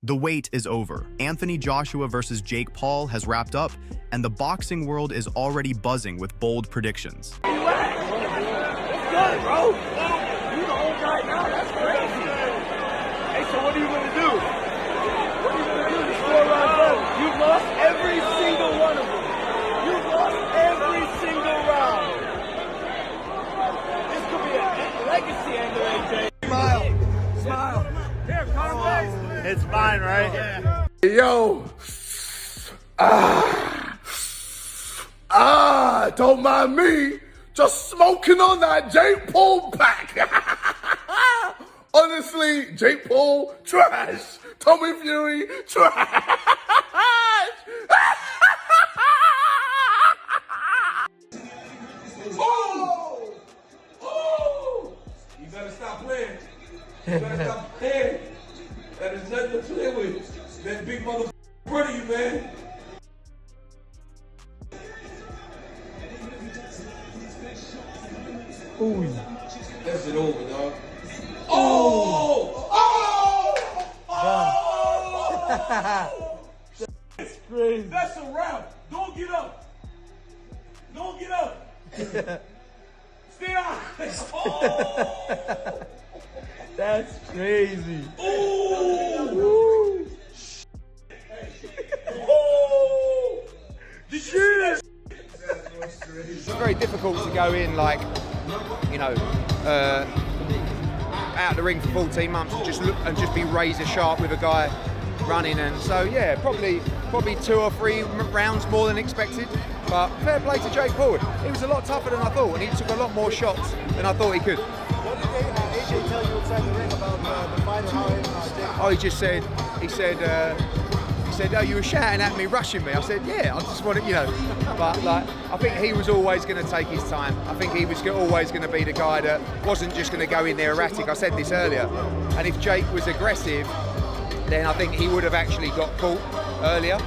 The wait is over. Anthony Joshua versus Jake Paul has wrapped up, and the boxing world is already buzzing with bold predictions. Good, bro. You the old guy now. That's crazy. Hey, so what are you gonna do? What are you gonna do to score round better? You've lost every single one of them. You've lost every single round. This could be a legacy ending, AJ. Smile. Smile. Here, calm. It's fine, right? Yeah. Yo. Don't mind me. Just smoking on that Jake Paul pack. Honestly, Jake Paul, trash. Tommy Fury, trash. Oh! Oh! You better stop playing. You better stop playing. That is nothing to play with. That big mother in front of you, man. Ooh. That's it over, dog. Oh! Oh! Oh! That's crazy. That's a wrap. Don't get up. Don't get up. Stay out. Oh! That's crazy. Ooh! Oh! Did you see that? It's very difficult to go in like, you know, out of the ring for 14 months and just be razor sharp with a guy running. And so yeah, probably 2 or 3 rounds more than expected. But fair play to Jake Paul. It was a lot tougher than I thought, and he took a lot more shots than I thought he could. What did AJ tell you inside the ring about the fight and how Jake? Oh, he said, oh, you were shouting at me, rushing me. I said, yeah, I just wanted, you know. But like, I think he was always going to take his time. I think he was always going to be the guy that wasn't just going to go in there erratic. I said this earlier. And if Jake was aggressive, then I think he would have actually got caught earlier.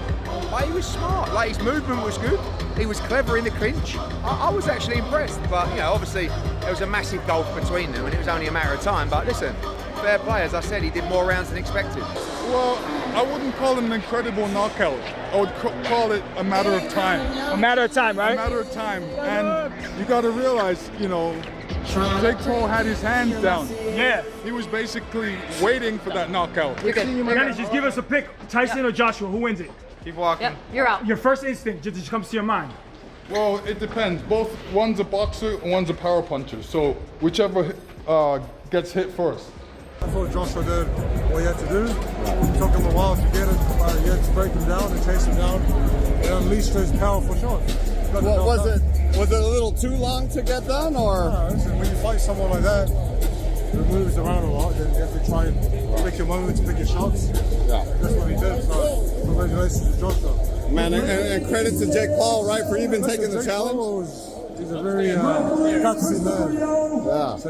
But he was smart. Like, his movement was good. He was clever in the clinch. I was actually impressed. But, you know, obviously there was a massive gulf between them, and it was only a matter of time. But listen, fair play. As I said, he did more rounds than expected. Well, I wouldn't call it an incredible knockout. I would call it a matter of time. A matter of time, right? A matter of time. And you got to realize, you know, Jake Paul had his hands down. Yeah. He was basically waiting for that knockout. Dennis, just give us a pick. Tyson or Joshua, who wins it? Keep walking. Yep, you're out. Your first instinct just comes to your mind. Well, it depends. One's a boxer and one's a power puncher. So whichever gets hit first. I thought Joshua did what he had to do. It took him a while to get it. He had to break him down and chase him down and unleash his powerful shot. What was it? Was it a little too long to get done, or? No, listen, when you fight someone like that, who moves around a lot, then you have to try and pick your moments, pick your shots. Yeah. That's what he did. So congratulations to Joshua. Man, and credit to Jake Paul, right, for even taking the challenge. He's a very gutsy man. Yeah. So,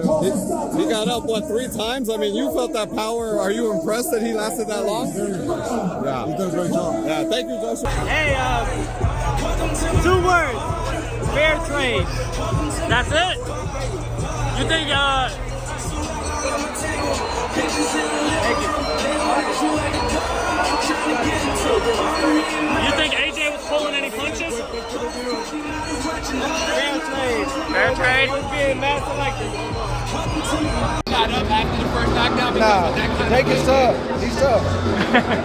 He got up, what, 3 times? I mean, you felt that power. Are you impressed that he lasted that long? very impressed. Yeah. He does a great job. Yeah, thank you, Joshua. Hey, 2 words. Fair trade. That's it? You think, You think AJ was pulling any punches? Fair trade. Fair trade? Was being mad selected. Got up after the first knockdown Nah, Jake is tough. He's tough.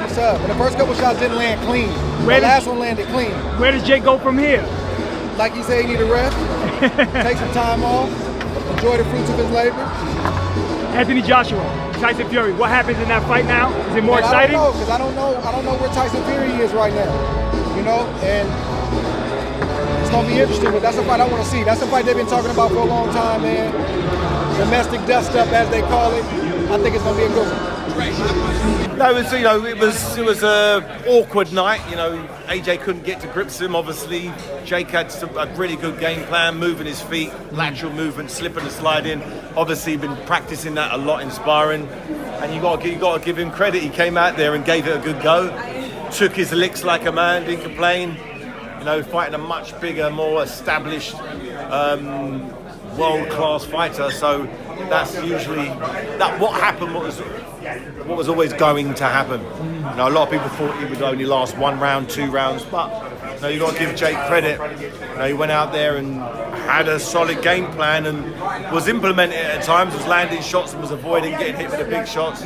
He's tough. But the first couple shots didn't land clean. The last one landed clean. Where does Jake go from here? Like he said, he need a rest. Take some time off. Enjoy the fruits of his labor. Anthony Joshua, Tyson Fury. What happens in that fight now? Is it more exciting? I don't know where Tyson Fury is right now. You know, and it's gonna be interesting. But that's a fight I want to see. That's a fight they've been talking about for a long time, man. Domestic dust up, as they call it. I think it's gonna be a good one. No, it was a awkward night. You know, AJ couldn't get to grips with him. Obviously, Jake had a really good game plan, moving his feet, lateral movement, slipping and sliding. Obviously, been practicing that a lot in sparring, and you got to give him credit. He came out there and gave it a good go. Took his licks like a man, didn't complain. You know, fighting a much bigger, more established, world-class fighter. So that's usually what happened. What was always going to happen. You know, a lot of people thought he would only last 1 round, 2 rounds, but you know, you got to give Jake credit. You know, he went out there and had a solid game plan and was implementing it at times. Was landing shots and was avoiding getting hit with the big shots.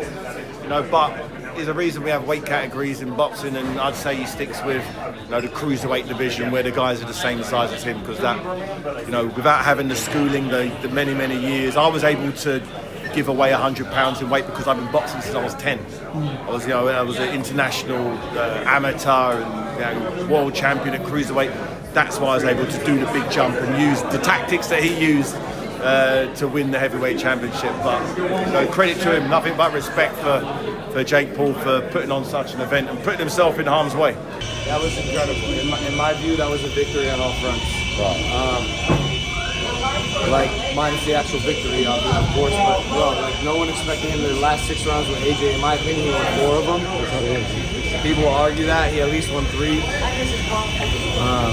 You know, but there's a reason we have weight categories in boxing, and I'd say he sticks with, you know, the cruiserweight division where the guys are the same size as him, because that, you know, without having the schooling, the many years, I was able to give away 100 pounds in weight because I've been boxing since I was 10. I was an international amateur and world champion at cruiserweight. That's why I was able to do the big jump and use the tactics that he used to win the heavyweight championship. But you know, credit to him, nothing but respect for Jake Paul for putting on such an event and putting himself in harm's way. That was incredible. In my view, that was a victory on all fronts. Like, minus the actual victory, of course, but bro, like, no one expected him to the last 6 rounds with AJ. In my opinion, he won 4 of them. People will argue that he at least won 3.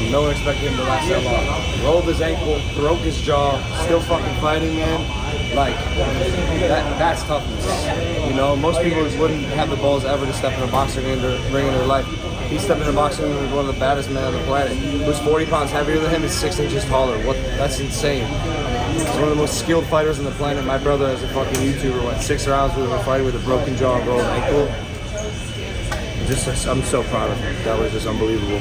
No one expected him to last that long. Rolled his ankle, broke his jaw, still fucking fighting, man. Like, that's toughness. You know, most people wouldn't have the balls ever to step in a boxing ring in their life. He stepped in a boxing ring with one of the baddest men on the planet. Who's 40 pounds heavier than him, is 6 inches taller. That's insane. He's one of the most skilled fighters on the planet. My brother, as a fucking YouTuber, went 6 rounds with him fighting with a broken jaw and rolled ankle. I'm so proud of him. That was just unbelievable.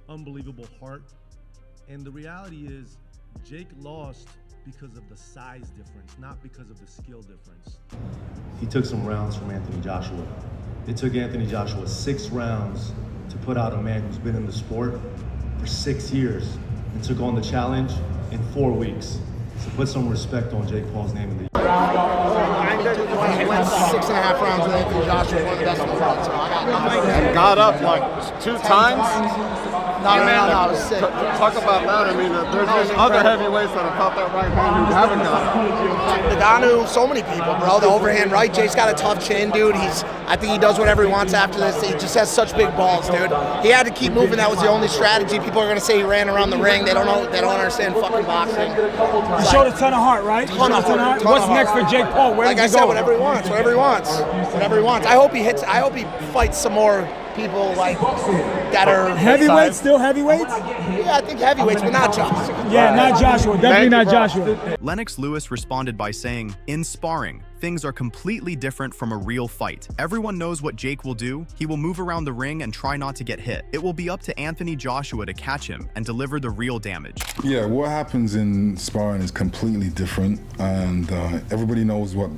Unbelievable heart. And the reality is, Jake lost because of the size difference, not because of the skill difference. He took some rounds from Anthony Joshua. It took Anthony Joshua 6 rounds to put out a man who's been in the sport for 6 years and took on the challenge in 4 weeks. So put some respect on Jake Paul's name in the He went 6.5 rounds with Anthony Joshua, one of the best in the world. So I got nothing. And got up like 2 times? No, it was sick. Talk about that. I mean, there's been other heavyweights that have fought that right hand who haven't got up. Ngannou, so many people, bro. The overhand right. Jake's got a tough chin, dude. I think he does whatever he wants after this. He just has such big balls, dude. He had to keep moving. That was the only strategy. People are gonna say he ran around the ring. They don't know. They don't understand fucking boxing. He showed a ton of heart, right? Ton of heart. What's next for Jake Paul? Where like does I he said, go? whatever he wants. Whatever he wants. Whatever he wants. I hope he hits. I hope he fights some more people like that are heavyweights. Still heavyweights? Yeah, I think heavyweights, but not Joshua. Yeah, not Joshua. Definitely not Joshua. Lennox Lewis responded by saying, "In sparring, things are completely different from a real fight. Everyone knows what Jake will do. He will move around the ring and try not to get hit. It will be up to Anthony Joshua to catch him and deliver the real damage." Yeah, what happens in sparring is completely different, and everybody knows what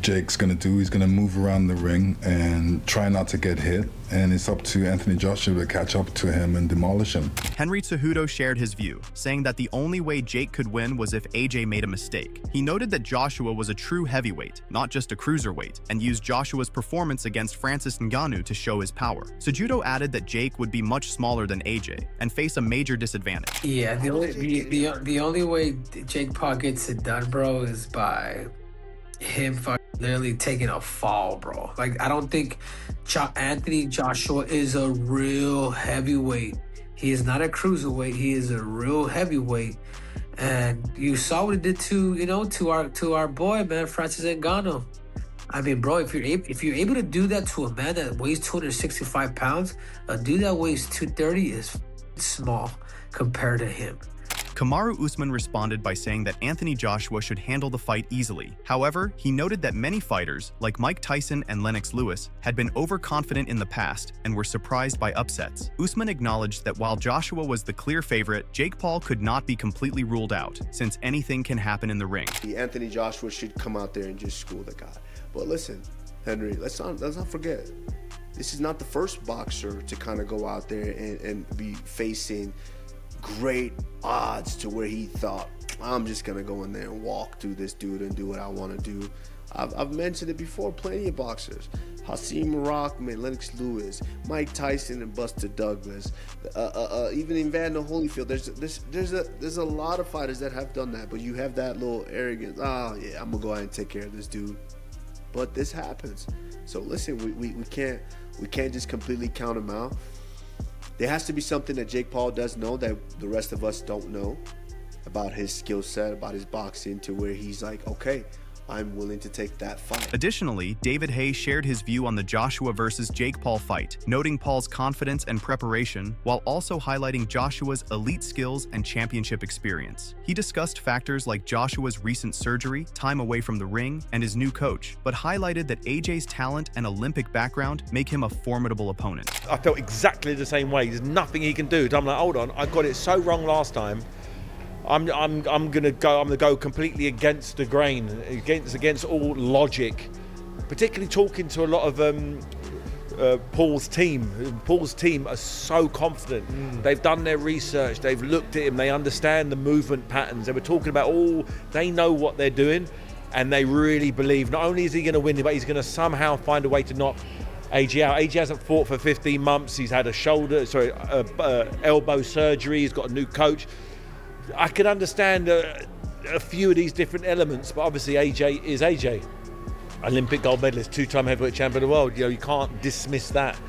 Jake's gonna do. He's gonna move around the ring and try not to get hit, and it's up to Anthony Joshua to catch up to him and demolish him. Henry Cejudo shared his view, saying that the only way Jake could win was if AJ made a mistake. He noted that Joshua was a true heavyweight, not just a cruiserweight, and used Joshua's performance against Francis Ngannou to show his power. Cejudo added that Jake would be much smaller than AJ and face a major disadvantage. Yeah, the only way Jake Paul gets it done, bro, is by him literally taking a fall, bro. Like, I don't think Anthony Joshua is a real heavyweight. He is not a cruiserweight. He is a real heavyweight. And you saw what it did to our boy, man, Francis Ngannou. I mean, bro, if you're able to do that to a man that weighs 265 pounds, a dude that weighs 230 is small compared to him. Kamaru Usman responded by saying that Anthony Joshua should handle the fight easily. However, he noted that many fighters, like Mike Tyson and Lennox Lewis, had been overconfident in the past and were surprised by upsets. Usman acknowledged that while Joshua was the clear favorite, Jake Paul could not be completely ruled out, since anything can happen in the ring. Anthony Joshua should come out there and just school the guy. But listen, Henry, let's not forget, this is not the first boxer to kind of go out there and be facing great odds to where he thought, I'm just gonna go in there and walk through this dude and do what I want to do. I've mentioned it before, plenty of boxers. Hasim Rahman, Lennox Lewis, Mike Tyson and Buster Douglas, even Evander Holyfield. There's a lot of fighters that have done that, but you have that little arrogance. Oh yeah, I'm gonna go ahead and take care of this dude. But this happens. So listen, we can't just completely count him out. There has to be something that Jake Paul does know that the rest of us don't know about his skill set, about his boxing, to where he's like, okay, I'm willing to take that fight. Additionally, David Haye shared his view on the Joshua versus Jake Paul fight, noting Paul's confidence and preparation, while also highlighting Joshua's elite skills and championship experience. He discussed factors like Joshua's recent surgery, time away from the ring, and his new coach, but highlighted that AJ's talent and Olympic background make him a formidable opponent. I felt exactly the same way. There's nothing he can do. I'm like, hold on, I got it so wrong last time. I'm gonna go completely against the grain, against all logic. Particularly talking to a lot of Paul's team. Paul's team are so confident. They've done their research. They've looked at him. They understand the movement patterns. They were talking about they know what they're doing, and they really believe not only is he going to win, but he's going to somehow find a way to knock AJ out. AJ hasn't fought for 15 months. He's had elbow surgery. He's got a new coach. I can understand a few of these different elements, but obviously AJ is AJ. Olympic gold medalist, two-time heavyweight champion of the world. You can't dismiss that.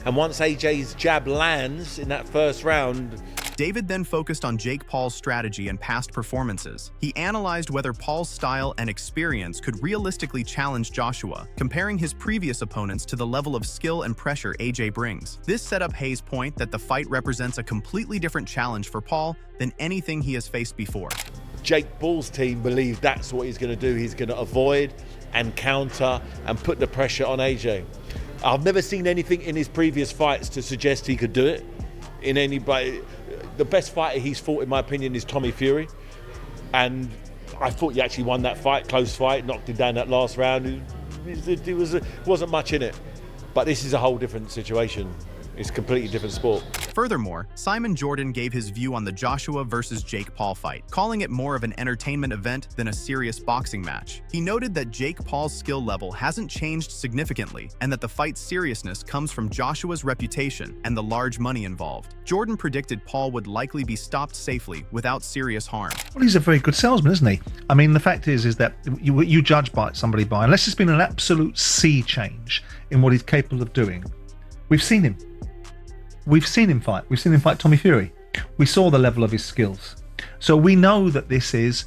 And once AJ's jab lands in that first round, David then focused on Jake Paul's strategy and past performances. He analyzed whether Paul's style and experience could realistically challenge Joshua, comparing his previous opponents to the level of skill and pressure AJ brings. This set up Haye's point that the fight represents a completely different challenge for Paul than anything he has faced before. Jake Paul's team believe that's what he's going to do. He's going to avoid and counter and put the pressure on AJ. I've never seen anything in his previous fights to suggest he could do it in anybody. The best fighter he's fought, in my opinion, is Tommy Fury. And I thought he actually won that fight, close fight, knocked him down that last round. It wasn't much in it. But this is a whole different situation. It's a completely different sport. Furthermore, Simon Jordan gave his view on the Joshua versus Jake Paul fight, calling it more of an entertainment event than a serious boxing match. He noted that Jake Paul's skill level hasn't changed significantly, and that the fight's seriousness comes from Joshua's reputation and the large money involved. Jordan predicted Paul would likely be stopped safely without serious harm. Well, he's a very good salesman, isn't he? I mean, the fact is that you judge somebody by, unless there's been an absolute sea change in what he's capable of doing. We've seen him. We've seen him fight. We've seen him fight Tommy Fury. We saw the level of his skills. So we know that this is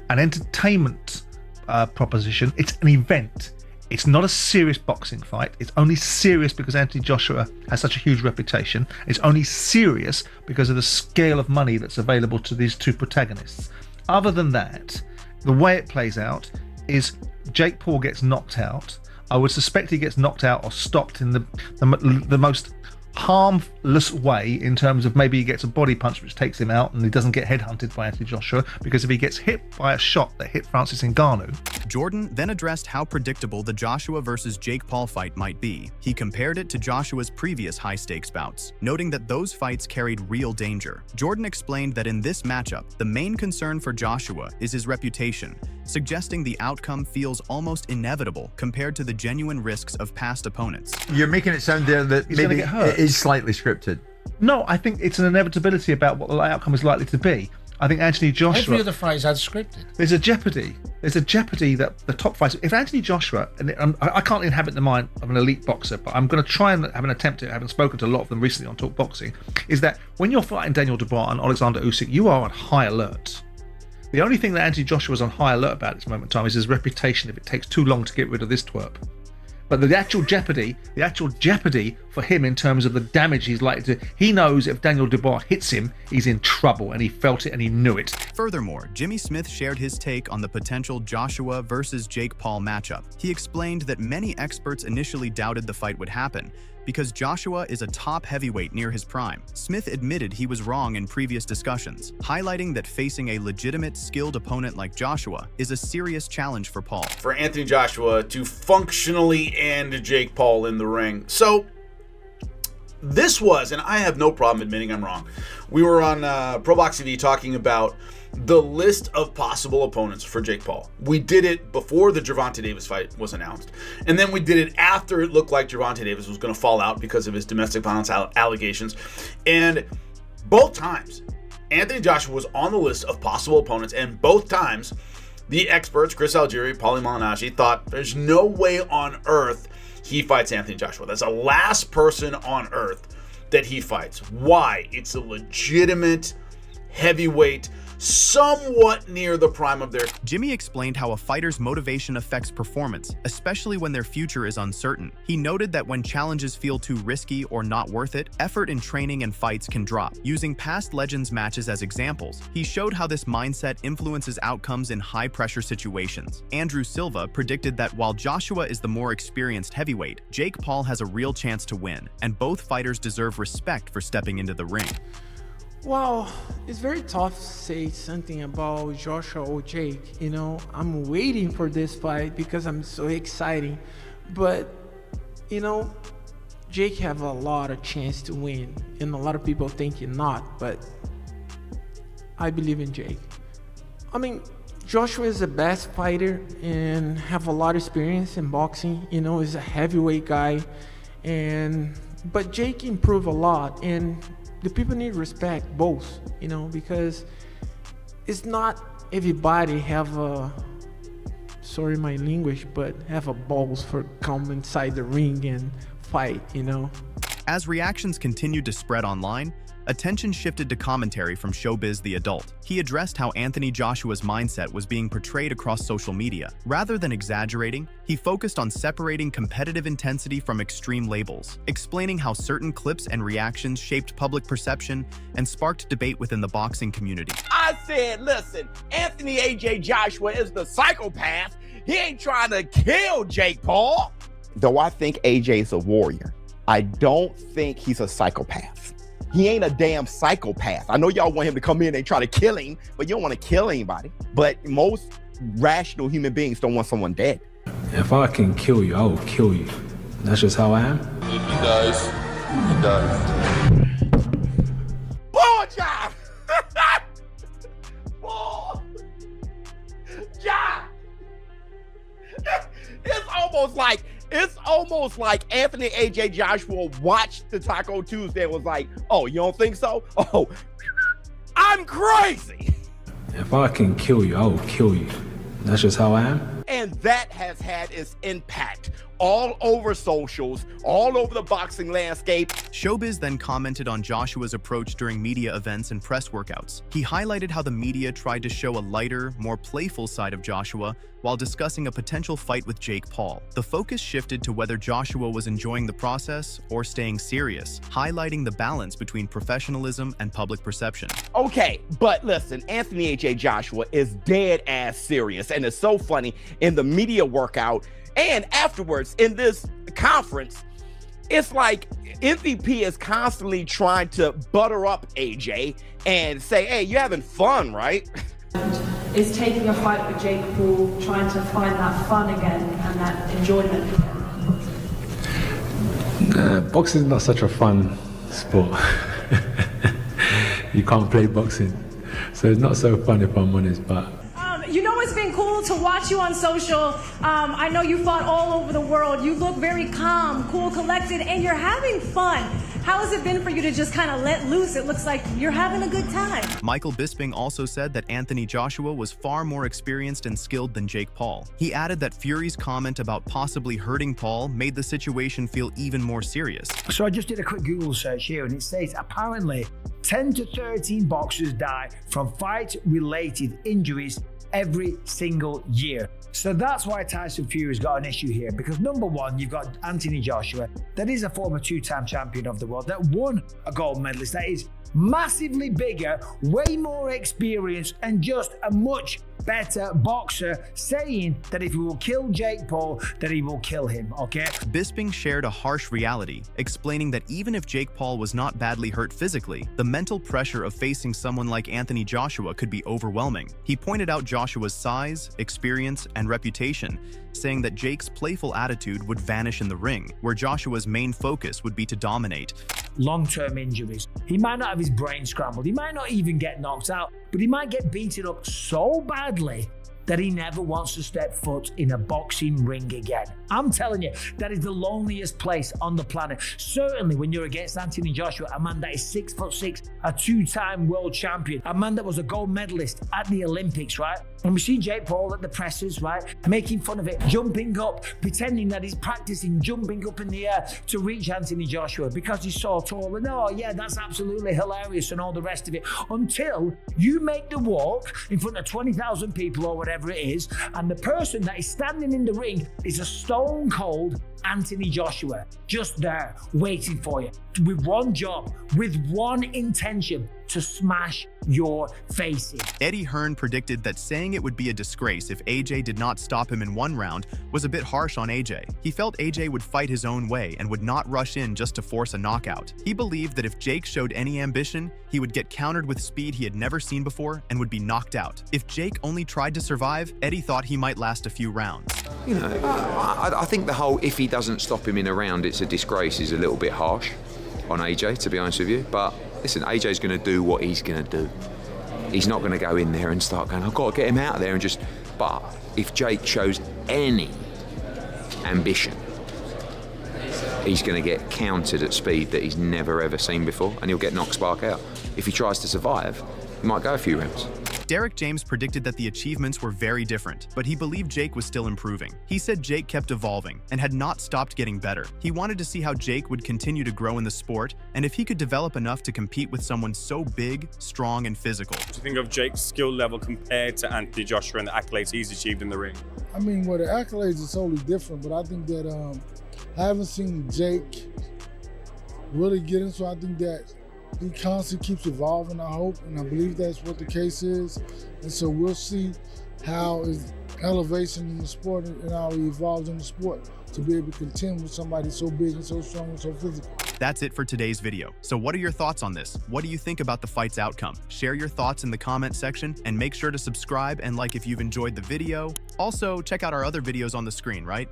an entertainment proposition. It's an event. It's not a serious boxing fight. It's only serious because Anthony Joshua has such a huge reputation. It's only serious because of the scale of money that's available to these two protagonists. Other than that, the way it plays out is Jake Paul gets knocked out. I would suspect he gets knocked out or stopped in the most harmless way, in terms of maybe he gets a body punch which takes him out and he doesn't get headhunted by Anthony Joshua, because if he gets hit by a shot that hit Francis Ngannou. Jordan then addressed how predictable the Joshua versus Jake Paul fight might be. He compared it to Joshua's previous high-stakes bouts, noting that those fights carried real danger. Jordan explained that in this matchup, the main concern for Joshua is his reputation, suggesting the outcome feels almost inevitable compared to the genuine risks of past opponents. You're making it sound there that maybe it is slightly scripted. No, I think it's an inevitability about what the outcome is likely to be. I think Anthony Joshua... Every other fight is unscripted. There's a jeopardy. There's a jeopardy that the top fighter... If Anthony Joshua... And I can't inhabit the mind of an elite boxer, but I'm going to try and have an attempt at, having spoken to a lot of them recently on Talk Boxing, is that when you're fighting Daniel Dubois and Alexander Usyk, you are on high alert. The only thing that Anthony Joshua is on high alert about at this moment in time is his reputation if it takes too long to get rid of this twerp. But the actual jeopardy for him in terms of the damage he's likely to... He knows if Daniel Dubois hits him, he's in trouble, and he felt it and he knew it. Furthermore, Jimmy Smith shared his take on the potential Joshua versus Jake Paul matchup. He explained that many experts initially doubted the fight would happen, because Joshua is a top heavyweight near his prime. Smith admitted he was wrong in previous discussions, highlighting that facing a legitimate, skilled opponent like Joshua is a serious challenge for Paul. For Anthony Joshua to functionally end Jake Paul in the ring. So, this was, and I have no problem admitting I'm wrong. We were on Pro Box TV talking about the list of possible opponents for Jake Paul. We did it before the Gervonta Davis fight was announced, and then we did it after it looked like Gervonta Davis was going to fall out because of his domestic violence allegations. And both times, Anthony Joshua was on the list of possible opponents, and both times, the experts, Chris Algieri, Paulie Malignaggi, thought there's no way on earth he fights Anthony Joshua. That's the last person on earth that he fights. Why? It's a legitimate heavyweight, somewhat near the prime of their... Jimmy explained how a fighter's motivation affects performance, especially when their future is uncertain. He noted that when challenges feel too risky or not worth it, effort in training and fights can drop. Using past Legends matches as examples, he showed how this mindset influences outcomes in high-pressure situations. Andrew Silva predicted that while Joshua is the more experienced heavyweight, Jake Paul has a real chance to win, and both fighters deserve respect for stepping into the ring. Well, it's very tough to say something about Joshua or Jake. You know, I'm waiting for this fight because I'm so excited. But, you know, Jake have a lot of chance to win, and a lot of people think you're not, but I believe in Jake. I mean, Joshua is the best fighter and have a lot of experience in boxing. You know, he's a heavyweight guy, but Jake improved a lot, and the people need respect both, you know, because it's not everybody have a, sorry my language, but have a balls for come inside the ring and fight, you know. As reactions continued to spread online, attention shifted to commentary from Showbiz the Adult. He addressed how Anthony Joshua's mindset was being portrayed across social media. Rather than exaggerating, he focused on separating competitive intensity from extreme labels, explaining how certain clips and reactions shaped public perception and sparked debate within the boxing community. I said, listen, Anthony A.J. Joshua is the psychopath. He ain't trying to kill Jake Paul. Though I think A.J. is a warrior, I don't think he's a psychopath. He ain't a damn psychopath. I know y'all want him to come in and try to kill him, but you don't want to kill anybody. But most rational human beings don't want someone dead. If I can kill you, I will kill you. That's just how I am. If he dies, he dies. Ball job! Ball job! It's almost like Anthony A.J. Joshua watched the Taco Tuesday and was like, oh, you don't think so? Oh, I'm crazy. If I can kill you, I will kill you. That's just how I am. And that has had its impact all over socials, all over the boxing landscape. Showbiz then commented on Joshua's approach during media events and press workouts. He highlighted how the media tried to show a lighter, more playful side of Joshua while discussing a potential fight with Jake Paul. The focus shifted to whether Joshua was enjoying the process or staying serious, highlighting the balance between professionalism and public perception. Okay, but listen, Anthony A.J. Joshua is dead ass serious, and it's so funny in the media workout and afterwards in this conference, it's like MVP is constantly trying to butter up AJ and say, hey, you're having fun, right? Is taking a fight with Jake Paul, trying to find that fun again and that enjoyment again? Boxing is not such a fun sport. You can't play boxing. So it's not so fun if I'm honest, but you know, it's been cool to watch you on social. I know you fought all over the world. You look very calm, cool, collected, and you're having fun. How has it been for you to just kind of let loose? It looks like you're having a good time. Michael Bisping also said that Anthony Joshua was far more experienced and skilled than Jake Paul. He added that Fury's comment about possibly hurting Paul made the situation feel even more serious. So I just did a quick Google search here, and it says apparently 10 to 13 boxers die from fight-related injuries every single year. So that's why Tyson Fury's got an issue here, because number one, you've got Anthony Joshua, that is a former two-time champion of the world, that won a gold medalist, that is massively bigger, way more experienced, and just a much better boxer, saying that if he will kill Jake Paul, that he will kill him, okay? Bisping shared a harsh reality, explaining that even if Jake Paul was not badly hurt physically, the mental pressure of facing someone like Anthony Joshua could be overwhelming. He pointed out Joshua's size, experience, and reputation, saying that Jake's playful attitude would vanish in the ring, where Joshua's main focus would be to dominate. long-term injuries. He might not have his brain scrambled. He might not even get knocked out, but he might get beaten up so badly that he never wants to step foot in a boxing ring again. I'm telling you, that is the loneliest place on the planet. Certainly when you're against Anthony Joshua, a man that is 6'6", a two-time world champion, a man that was a gold medalist at the Olympics, right? And we see Jake Paul at the presses, right? Making fun of it, jumping up, pretending that he's practicing jumping up in the air to reach Anthony Joshua because he's so tall. And oh yeah, that's absolutely hilarious and all the rest of it. Until you make the walk in front of 20,000 people or whatever it is, and the person that is standing in the ring is a stone cold Anthony Joshua, just there waiting for you with one job, with one intention: to smash your face in. Eddie Hearn predicted that saying it would be a disgrace if AJ did not stop him in one round was a bit harsh on AJ. He felt AJ would fight his own way and would not rush in just to force a knockout. He believed that if Jake showed any ambition, he would get countered with speed he had never seen before and would be knocked out. If Jake only tried to survive, Eddie thought he might last a few rounds. You know, I think the whole "if he doesn't stop him in a round, it's a disgrace" is a little bit harsh on AJ, to be honest with you. But listen, AJ's going to do what he's going to do. He's not going to go in there and start going, "I've got to get him out of there," and just. But if Jake shows any ambition, he's going to get countered at speed that he's never ever seen before, and he'll get knocked spark out. If he tries to survive, he might go a few rounds. Derek James predicted that the achievements were very different, but he believed Jake was still improving. He said Jake kept evolving and had not stopped getting better. He wanted to see how Jake would continue to grow in the sport and if he could develop enough to compete with someone so big, strong, and physical. What do you think of Jake's skill level compared to Anthony Joshua and the accolades he's achieved in the ring? I mean, well, the accolades are totally different, but I think that I haven't seen Jake really get into. I think that he constantly keeps evolving, I hope, and I believe that's what the case is. And so we'll see how his elevation in the sport and how he evolves in the sport to be able to contend with somebody so big and so strong and so physical. That's it for today's video. So what are your thoughts on this? What do you think about the fight's outcome? Share your thoughts in the comment section and make sure to subscribe and like if you've enjoyed the video. Also, check out our other videos on the screen, right?